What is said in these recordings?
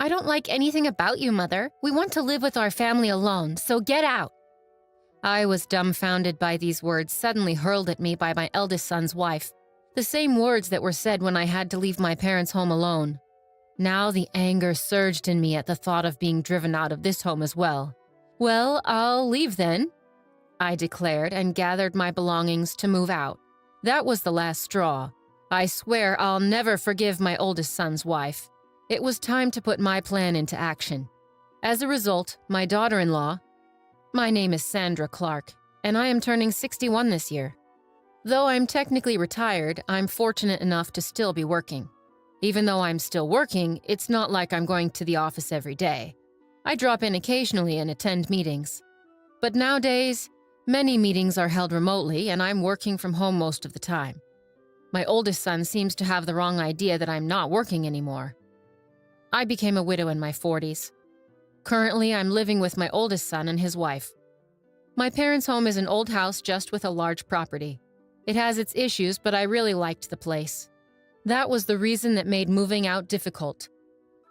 I don't like anything about you, Mother. We want to live with our family alone, so get out. I was dumbfounded by these words suddenly hurled at me by my eldest son's wife. The same words that were said when I had to leave my parents' home alone. Now the anger surged in me at the thought of being driven out of this home as well. Well, I'll leave then, I declared and gathered my belongings to move out. That was the last straw. I swear I'll never forgive my oldest son's wife. It was time to put my plan into action. As a result, my daughter-in-law, my name is Sandra Clark, and I am turning 61 this year. Though I'm technically retired, I'm fortunate enough to still be working. Even though I'm still working, it's not like I'm going to the office every day. I drop in occasionally and attend meetings. But nowadays, many meetings are held remotely, and I'm working from home most of the time. My oldest son seems to have the wrong idea that I'm not working anymore. I became a widow in my 40s. Currently, I'm living with my oldest son and his wife. My parents' home is an old house just with a large property. It has its issues, but I really liked the place. That was the reason that made moving out difficult.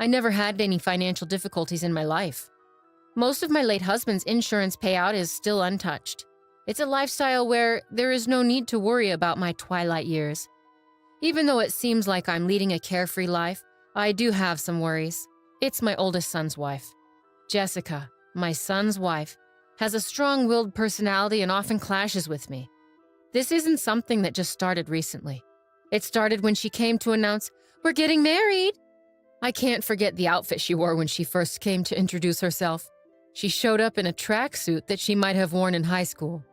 I never had any financial difficulties in my life. Most of my late husband's insurance payout is still untouched. It's a lifestyle where there is no need to worry about my twilight years. Even though it seems like I'm leading a carefree life, I do have some worries. It's my oldest son's wife. Jessica, my son's wife, has a strong-willed personality and often clashes with me. This isn't something that just started recently. It started when she came to announce, "We're getting married." I can't forget the outfit she wore when she first came to introduce herself. She showed up in a tracksuit that she might have worn in high school.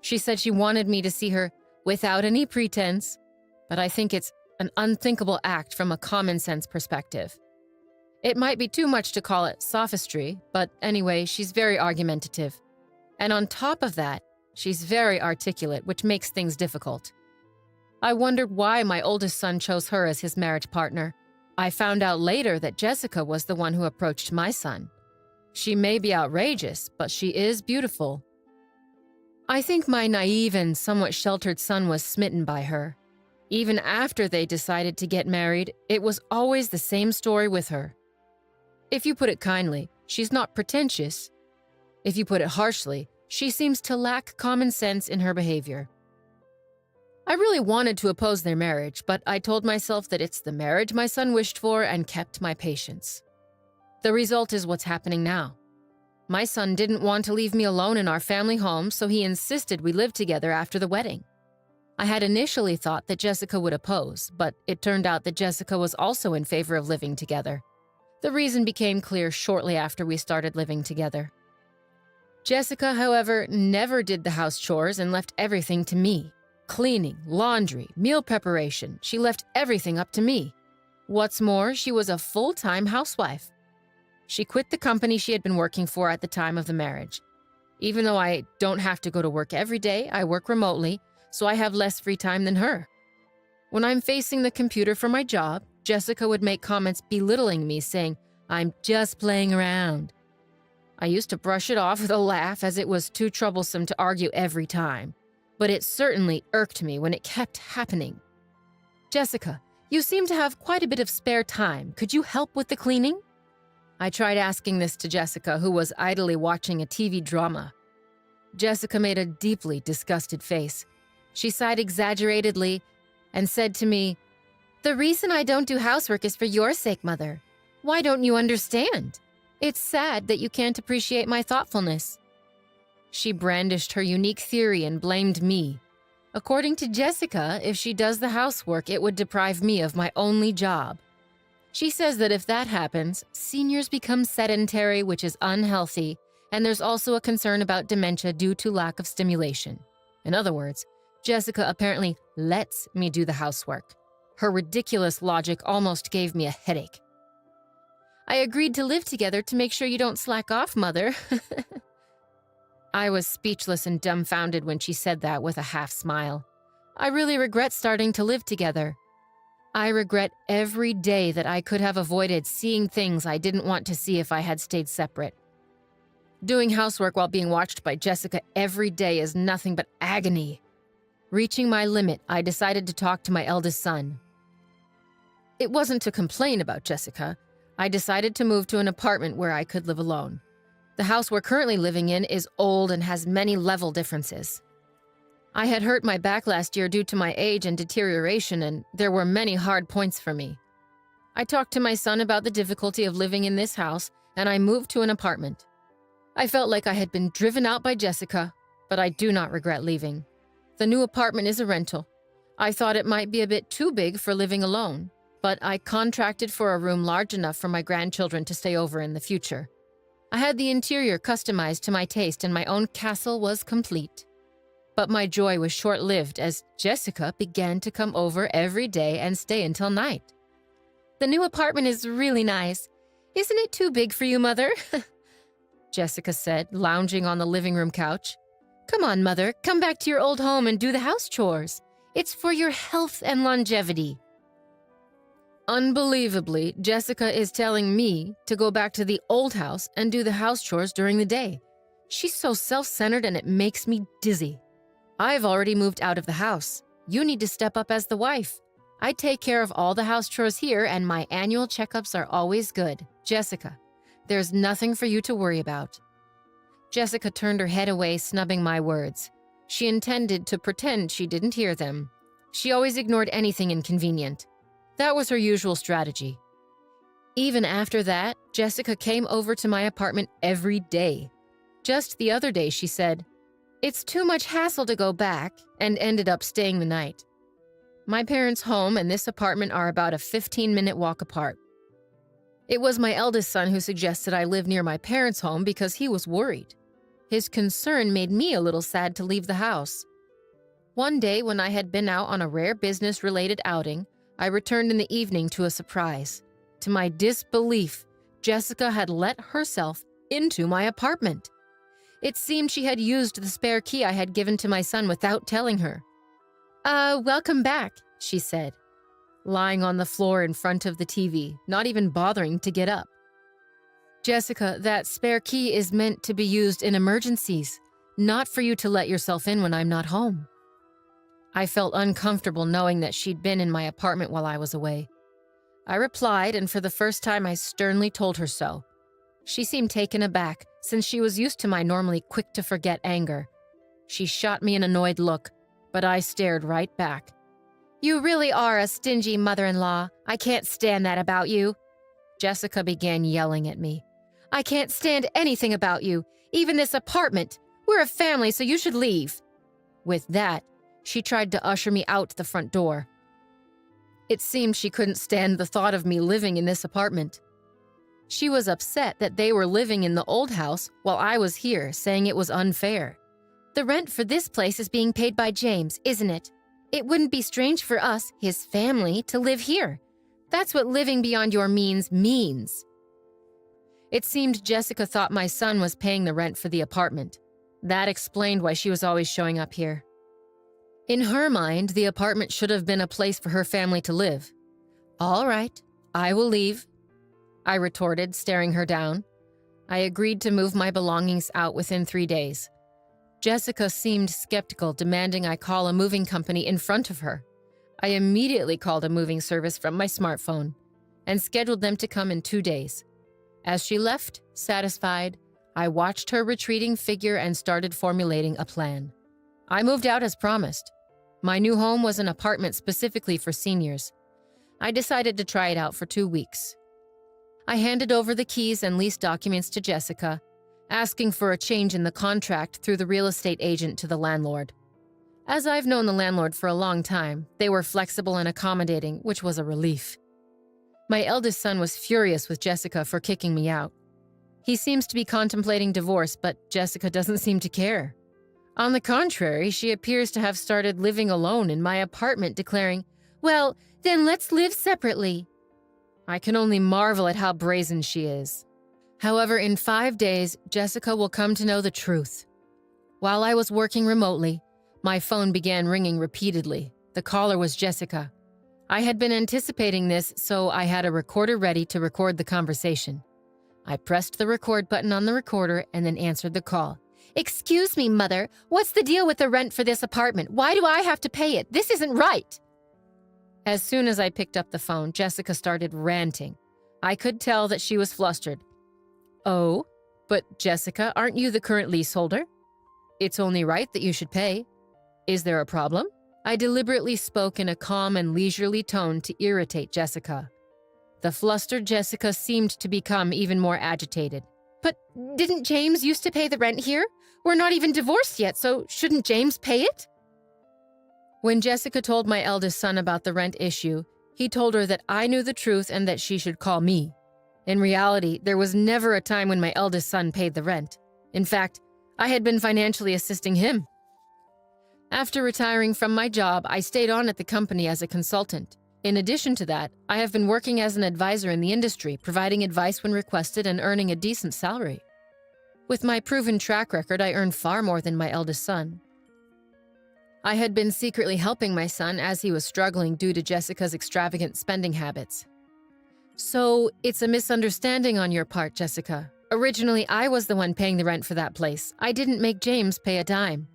She said she wanted me to see her without any pretense, but I think it's an unthinkable act from a common-sense perspective. It might be too much to call it sophistry, but anyway, she's very argumentative. And on top of that, she's very articulate, which makes things difficult. I wondered why my oldest son chose her as his marriage partner. I found out later that Jessica was the one who approached my son. She may be outrageous, but she is beautiful. I think my naive and somewhat sheltered son was smitten by her. Even after they decided to get married, it was always the same story with her. If you put it kindly, she's not pretentious. If you put it harshly, she seems to lack common sense in her behavior. I really wanted to oppose their marriage, but I told myself that it's the marriage my son wished for and kept my patience. The result is what's happening now. My son didn't want to leave me alone in our family home, so he insisted we live together after the wedding. I had initially thought that Jessica would oppose, but it turned out that Jessica was also in favor of living together. The reason became clear shortly after we started living together. Jessica, however, never did the house chores and left everything to me. Cleaning, laundry, meal preparation, she left everything up to me. What's more, she was a full-time housewife. She quit the company she had been working for at the time of the marriage. Even though I don't have to go to work every day, I work remotely, so I have less free time than her. When I'm facing the computer for my job, Jessica would make comments belittling me, saying, "I'm just playing around." I used to brush it off with a laugh as it was too troublesome to argue every time. But it certainly irked me when it kept happening. "Jessica, you seem to have quite a bit of spare time. Could you help with the cleaning?" I tried asking this to Jessica, who was idly watching a TV drama. Jessica made a deeply disgusted face. She sighed exaggeratedly and said to me, "The reason I don't do housework is for your sake, Mother. Why don't you understand? It's sad that you can't appreciate my thoughtfulness." She brandished her unique theory and blamed me. According to Jessica, if she does the housework, it would deprive me of my only job. She says that if that happens, seniors become sedentary, which is unhealthy, and there's also a concern about dementia due to lack of stimulation. In other words, Jessica apparently lets me do the housework. Her ridiculous logic almost gave me a headache. "I agreed to live together to make sure you don't slack off, Mother." I was speechless and dumbfounded when she said that with a half smile. I really regret starting to live together. I regret every day that I could have avoided seeing things I didn't want to see if I had stayed separate. Doing housework while being watched by Jessica every day is nothing but agony. Reaching my limit, I decided to talk to my eldest son. It wasn't to complain about Jessica. I decided to move to an apartment where I could live alone. The house we're currently living in is old and has many level differences. I had hurt my back last year due to my age and deterioration, and there were many hard points for me. I talked to my son about the difficulty of living in this house, and I moved to an apartment. I felt like I had been driven out by Jessica, but I do not regret leaving. The new apartment is a rental. I thought it might be a bit too big for living alone, but I contracted for a room large enough for my grandchildren to stay over in the future. I had the interior customized to my taste, and my own castle was complete. But my joy was short-lived as Jessica began to come over every day and stay until night. "The new apartment is really nice. Isn't it too big for you, Mother?" Jessica said, lounging on the living room couch. "Come on, Mother, come back to your old home and do the house chores. It's for your health and longevity." Unbelievably, Jessica is telling me to go back to the old house and do the house chores during the day. She's so self-centered and it makes me dizzy. I've already moved out of the house. You need to step up as the wife. I take care of all the house chores here and my annual checkups are always good. Jessica, there's nothing for you to worry about. Jessica turned her head away, snubbing my words. She intended to pretend she didn't hear them. She always ignored anything inconvenient. That was her usual strategy. Even after that, Jessica came over to my apartment every day. Just the other day, she said, "It's too much hassle to go back," and ended up staying the night. My parents' home and this apartment are about a 15-minute walk apart. It was my eldest son who suggested I live near my parents' home because he was worried. His concern made me a little sad to leave the house. One day, when I had been out on a rare business-related outing, I returned in the evening to a surprise. To my disbelief, Jessica had let herself into my apartment. It seemed she had used the spare key I had given to my son without telling her. Welcome back," she said, lying on the floor in front of the TV, not even bothering to get up. "Jessica, that spare key is meant to be used in emergencies, not for you to let yourself in when I'm not home." I felt uncomfortable knowing that she'd been in my apartment while I was away. I replied, and for the first time I sternly told her so. She seemed taken aback, since she was used to my normally quick-to-forget anger. She shot me an annoyed look, but I stared right back. "You really are a stingy mother-in-law. I can't stand that about you." Jessica began yelling at me. "I can't stand anything about you, even this apartment. We're a family, so you should leave." With that, she tried to usher me out the front door. It seemed she couldn't stand the thought of me living in this apartment. She was upset that they were living in the old house while I was here, saying it was unfair. "The rent for this place is being paid by James, isn't it? It wouldn't be strange for us, his family, to live here. That's what living beyond your means means." It seemed Jessica thought my son was paying the rent for the apartment. That explained why she was always showing up here. In her mind, the apartment should have been a place for her family to live. "All right, I will leave," I retorted, staring her down. I agreed to move my belongings out within 3 days. Jessica seemed skeptical, demanding I call a moving company in front of her. I immediately called a moving service from my smartphone and scheduled them to come in 2 days. As she left, satisfied, I watched her retreating figure and started formulating a plan. I moved out as promised. My new home was an apartment specifically for seniors. I decided to try it out for 2 weeks. I handed over the keys and lease documents to Jessica, asking for a change in the contract through the real estate agent to the landlord. As I've known the landlord for a long time, they were flexible and accommodating, which was a relief. My eldest son was furious with Jessica for kicking me out. He seems to be contemplating divorce, but Jessica doesn't seem to care. On the contrary, she appears to have started living alone in my apartment, declaring, "Well, then let's live separately." I can only marvel at how brazen she is. However, in 5 days, Jessica will come to know the truth. While I was working remotely, my phone began ringing repeatedly. The caller was Jessica. I had been anticipating this, so I had a recorder ready to record the conversation. I pressed the record button on the recorder and then answered the call. "Excuse me, Mother. What's the deal with the rent for this apartment? Why do I have to pay it? This isn't right." As soon as I picked up the phone, Jessica started ranting. I could tell that she was flustered. Oh, but Jessica, aren't you the current leaseholder? It's only right that you should pay. Is there a problem? I deliberately spoke in a calm and leisurely tone to irritate Jessica. The flustered Jessica seemed to become even more agitated. But didn't James used to pay the rent here? We're not even divorced yet, so shouldn't James pay it? When Jessica told my eldest son about the rent issue, he told her that I knew the truth and that she should call me. In reality, there was never a time when my eldest son paid the rent. In fact, I had been financially assisting him. After retiring from my job, I stayed on at the company as a consultant. In addition to that, I have been working as an advisor in the industry, providing advice when requested and earning a decent salary. With my proven track record, I earned far more than my eldest son. I had been secretly helping my son as he was struggling due to Jessica's extravagant spending habits. So, it's a misunderstanding on your part, Jessica. Originally, I was the one paying the rent for that place. I didn't make James pay a dime.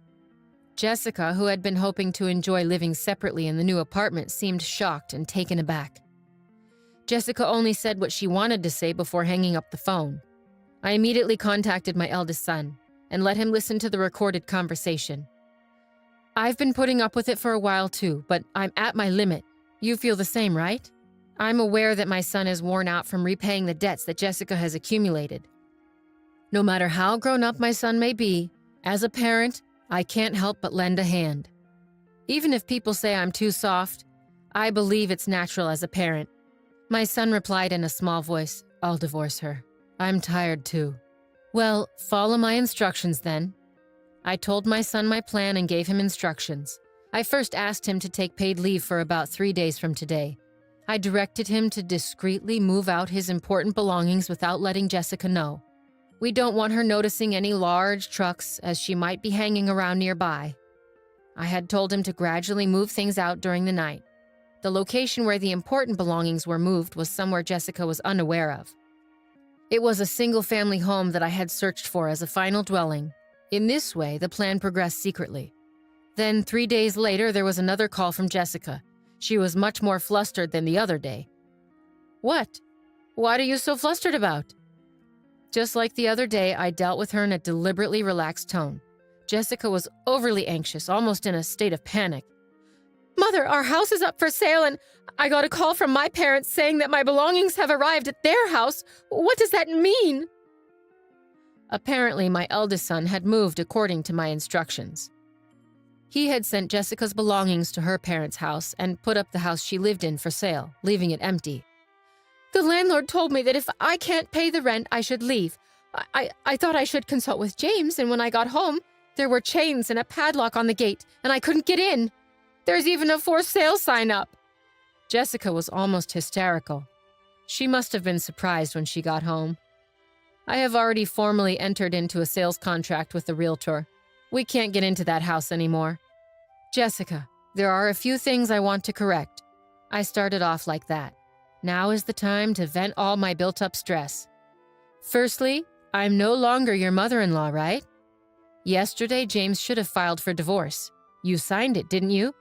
Jessica, who had been hoping to enjoy living separately in the new apartment, seemed shocked and taken aback. Jessica only said what she wanted to say before hanging up the phone. I immediately contacted my eldest son and let him listen to the recorded conversation. I've been putting up with it for a while too, but I'm at my limit. You feel the same, right? I'm aware that my son is worn out from repaying the debts that Jessica has accumulated. No matter how grown up my son may be, as a parent, I can't help but lend a hand. Even if people say I'm too soft, I believe it's natural as a parent. My son replied in a small voice, I'll divorce her. I'm tired too. Well, follow my instructions then. I told my son my plan and gave him instructions. I first asked him to take paid leave for about 3 days from today. I directed him to discreetly move out his important belongings without letting Jessica know. We don't want her noticing any large trucks, as she might be hanging around nearby. I had told him to gradually move things out during the night. The location where the important belongings were moved was somewhere Jessica was unaware of. It was a single-family home that I had searched for as a final dwelling. In this way, the plan progressed secretly. Then 3 days later, there was another call from Jessica. She was much more flustered than the other day. What? What are you so flustered about? Just like the other day, I dealt with her in a deliberately relaxed tone. Jessica was overly anxious, almost in a state of panic. Mother, our house is up for sale and I got a call from my parents saying that my belongings have arrived at their house. What does that mean? Apparently, my eldest son had moved according to my instructions. He had sent Jessica's belongings to her parents' house and put up the house she lived in for sale, leaving it empty. The landlord told me that if I can't pay the rent, I should leave. I thought I should consult with James, and when I got home, there were chains and a padlock on the gate, and I couldn't get in. There's even a for sale sign up. Jessica was almost hysterical. She must have been surprised when she got home. I have already formally entered into a sales contract with the realtor. We can't get into that house anymore. Jessica, there are a few things I want to correct. I started off like that. Now is the time to vent all my built-up stress. Firstly, I'm no longer your mother-in-law, right? Yesterday, James should have filed for divorce. You signed it, didn't you?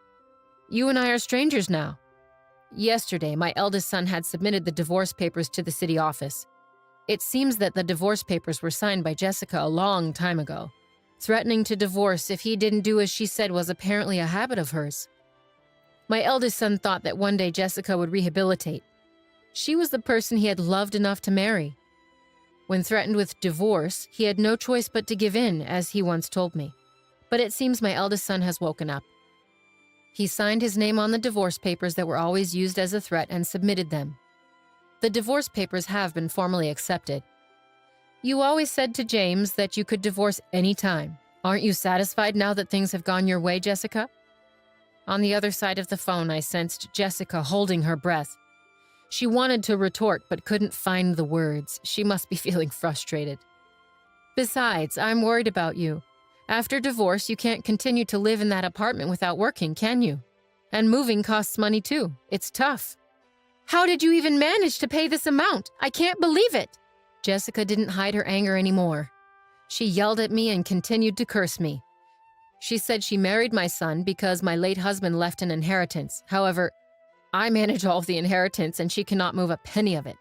You and I are strangers now. Yesterday, my eldest son had submitted the divorce papers to the city office. It seems that the divorce papers were signed by Jessica a long time ago. Threatening to divorce if he didn't do as she said was apparently a habit of hers. My eldest son thought that one day Jessica would rehabilitate. She was the person he had loved enough to marry. When threatened with divorce, he had no choice but to give in, as he once told me. But it seems my eldest son has woken up. He signed his name on the divorce papers that were always used as a threat and submitted them. The divorce papers have been formally accepted. You always said to James that you could divorce any time. Aren't you satisfied now that things have gone your way, Jessica? On the other side of the phone, I sensed Jessica holding her breath. She wanted to retort but couldn't find the words. She must be feeling frustrated. Besides, I'm worried about you. After divorce, you can't continue to live in that apartment without working, can you? And moving costs money too. It's tough. How did you even manage to pay this amount? I can't believe it. Jessica didn't hide her anger anymore. She yelled at me and continued to curse me. She said she married my son because my late husband left an inheritance. However, I manage all of the inheritance and she cannot move a penny of it.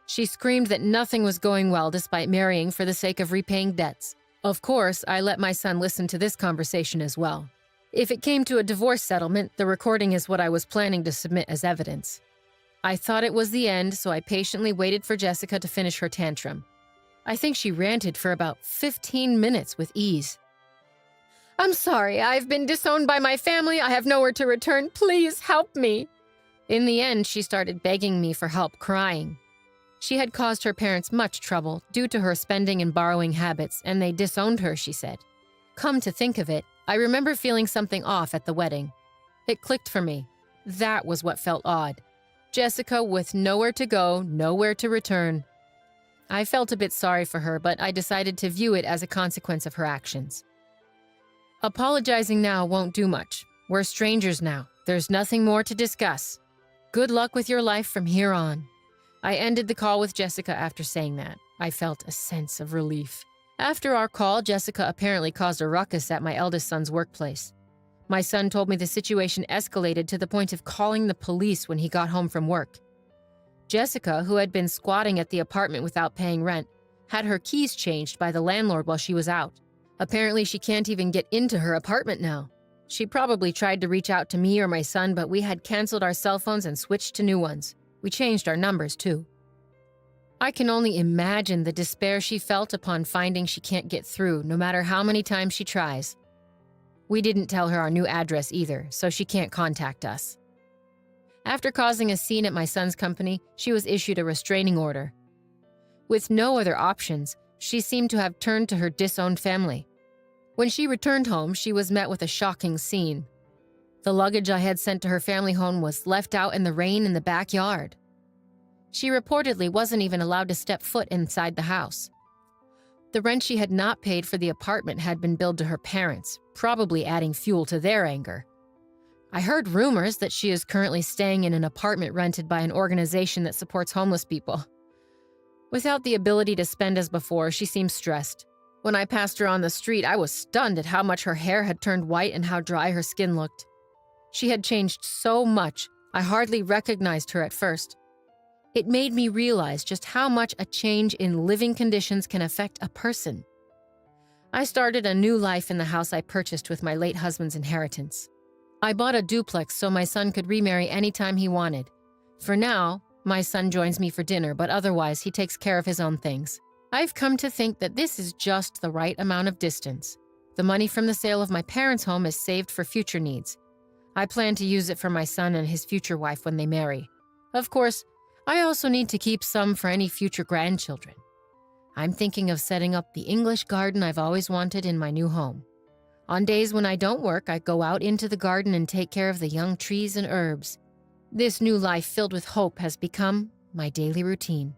She screamed that nothing was going well despite marrying for the sake of repaying debts. Of course, I let my son listen to this conversation as well. If it came to a divorce settlement, the recording is what I was planning to submit as evidence. I thought it was the end, so I patiently waited for Jessica to finish her tantrum. I think she ranted for about 15 minutes with ease. "I'm sorry, I've been disowned by my family. I have nowhere to return. Please help me." In the end, she started begging me for help, crying. She had caused her parents much trouble due to her spending and borrowing habits, and they disowned her, she said. Come to think of it, I remember feeling something off at the wedding. It clicked for me. That was what felt odd. Jessica with nowhere to go, nowhere to return. I felt a bit sorry for her, but I decided to view it as a consequence of her actions. Apologizing now won't do much. We're strangers now. There's nothing more to discuss. Good luck with your life from here on. I ended the call with Jessica after saying that. I felt a sense of relief. After our call, Jessica apparently caused a ruckus at my eldest son's workplace. My son told me the situation escalated to the point of calling the police when he got home from work. Jessica, who had been squatting at the apartment without paying rent, had her keys changed by the landlord while she was out. Apparently, she can't even get into her apartment now. She probably tried to reach out to me or my son, but we had canceled our cell phones and switched to new ones. We changed our numbers, too. I can only imagine the despair she felt upon finding she can't get through, no matter how many times she tries. We didn't tell her our new address either, so she can't contact us. After causing a scene at my son's company, she was issued a restraining order. With no other options, she seemed to have turned to her disowned family. When she returned home, she was met with a shocking scene. The luggage I had sent to her family home was left out in the rain in the backyard. She reportedly wasn't even allowed to step foot inside the house. The rent she had not paid for the apartment had been billed to her parents, probably adding fuel to their anger. I heard rumors that she is currently staying in an apartment rented by an organization that supports homeless people. Without the ability to spend as before, she seemed stressed. When I passed her on the street, I was stunned at how much her hair had turned white and how dry her skin looked. She had changed so much, I hardly recognized her at first. It made me realize just how much a change in living conditions can affect a person. I started a new life in the house I purchased with my late husband's inheritance. I bought a duplex so my son could remarry anytime he wanted. For now, my son joins me for dinner, but otherwise he takes care of his own things. I've come to think that this is just the right amount of distance. The money from the sale of my parents' home is saved for future needs. I plan to use it for my son and his future wife when they marry. Of course, I also need to keep some for any future grandchildren. I'm thinking of setting up the English garden I've always wanted in my new home. On days when I don't work, I go out into the garden and take care of the young trees and herbs. This new life filled with hope has become my daily routine.